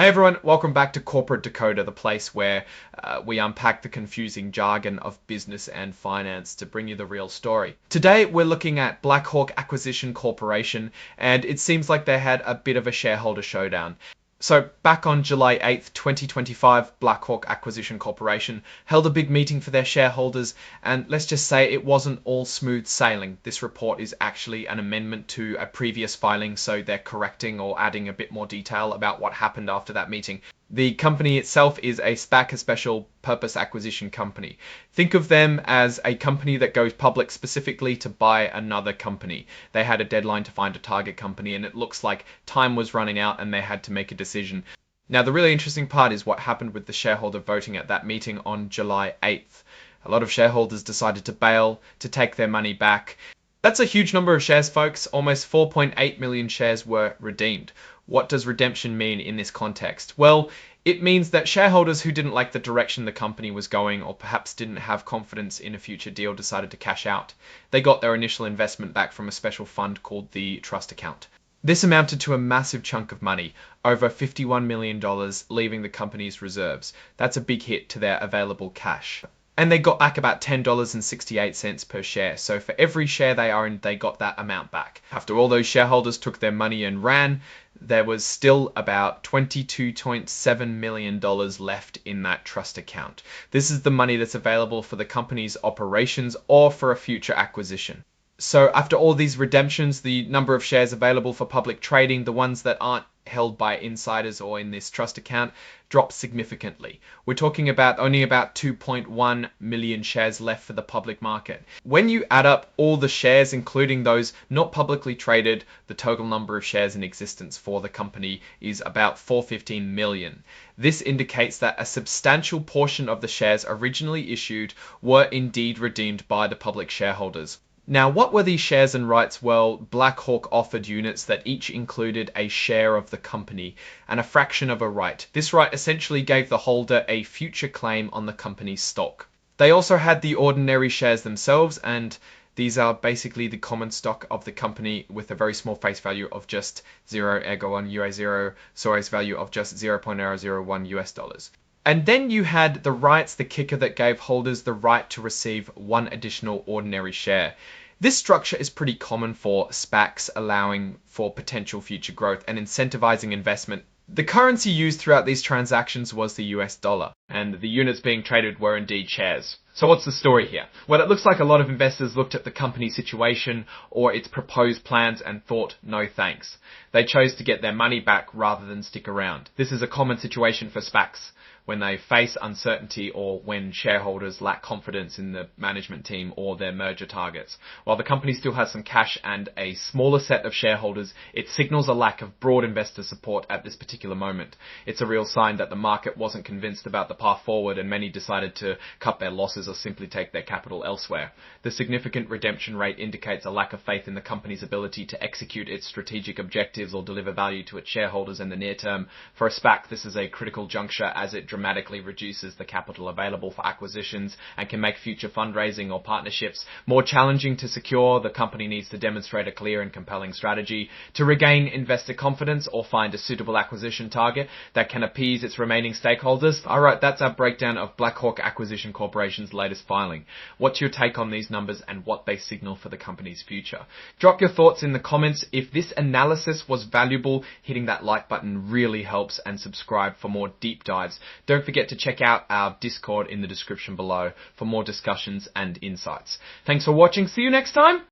Hey everyone, welcome back to Corporate Decoder, the place where we unpack the confusing jargon of business and finance to bring you the real story. Today we're looking at Blackhawk Acquisition Corporation, and it seems like they had a bit of a shareholder showdown. So back on July 8th, 2025, Blackhawk Acquisition Corporation held a big meeting for their shareholders, and let's just say it wasn't all smooth sailing. This report is actually an amendment to a previous filing, so they're correcting or adding a bit more detail about what happened after that meeting. The company itself is a SPAC, a special purpose acquisition company. Think of them as a company that goes public specifically to buy another company. They had a deadline to find a target company, and it looks like time was running out and they had to make a decision. Now, the really interesting part is what happened with the shareholder voting at that meeting on July 8th. A lot of shareholders decided to bail, to take their money back. That's a huge number of shares, folks. Almost 4.8 million shares were redeemed. What does redemption mean in this context? Well, it means that shareholders who didn't like the direction the company was going, or perhaps didn't have confidence in a future deal, decided to cash out. They got their initial investment back from a special fund called the trust account. This amounted to a massive chunk of money, over $51 million, leaving the company's reserves. That's a big hit to their available cash. And they got back about $10.68 per share. So for every share they owned, they got that amount back. After all those shareholders took their money and ran, there was still about $22.7 million left in that trust account. This is the money that's available for the company's operations or for a future acquisition. So after all these redemptions, the number of shares available for public trading, the ones that aren't held by insiders or in this trust account, dropped significantly. We're talking about only about 2.1 million shares left for the public market. When you add up all the shares, including those not publicly traded, the total number of shares in existence for the company is about 415 million. This indicates that a substantial portion of the shares originally issued were indeed redeemed by the public shareholders. Now, what were these shares and rights? Well, Blackhawk offered units that each included a share of the company and a fraction of a right. This right essentially gave the holder a future claim on the company's stock. They also had the ordinary shares themselves, and these are basically the common stock of the company with a very small face value of just 0, ergo 1 UA0, Sora's value of just 0.001 US dollars. And then you had the rights, the kicker that gave holders the right to receive one additional ordinary share. This structure is pretty common for SPACs, allowing for potential future growth and incentivizing investment. The currency used throughout these transactions was the US dollar, and the units being traded were indeed shares. So what's the story here? Well, it looks like a lot of investors looked at the company's situation or its proposed plans and thought, no thanks. They chose to get their money back rather than stick around. This is a common situation for SPACs when they face uncertainty or when shareholders lack confidence in the management team or their merger targets. While the company still has some cash and a smaller set of shareholders, it signals a lack of broad investor support at this particular moment. It's a real sign that the market wasn't convinced about the path forward, and many decided to cut their losses or simply take their capital elsewhere. The significant redemption rate indicates a lack of faith in the company's ability to execute its strategic objectives or deliver value to its shareholders in the near term. For a SPAC, this is a critical juncture as it dramatically reduces the capital available for acquisitions and can make future fundraising or partnerships more challenging to secure. The company needs to demonstrate a clear and compelling strategy to regain investor confidence or find a suitable acquisition target that can appease its remaining stakeholders. Alright, that's our breakdown of Blackhawk Acquisition Corporation's latest filing. What's your take on these numbers and what they signal for the company's future? Drop your thoughts in the comments. If this analysis was valuable, hitting that like button really helps, and subscribe for more deep dives. Don't forget to check out our Discord in the description below for more discussions and insights. Thanks for watching. See you next time.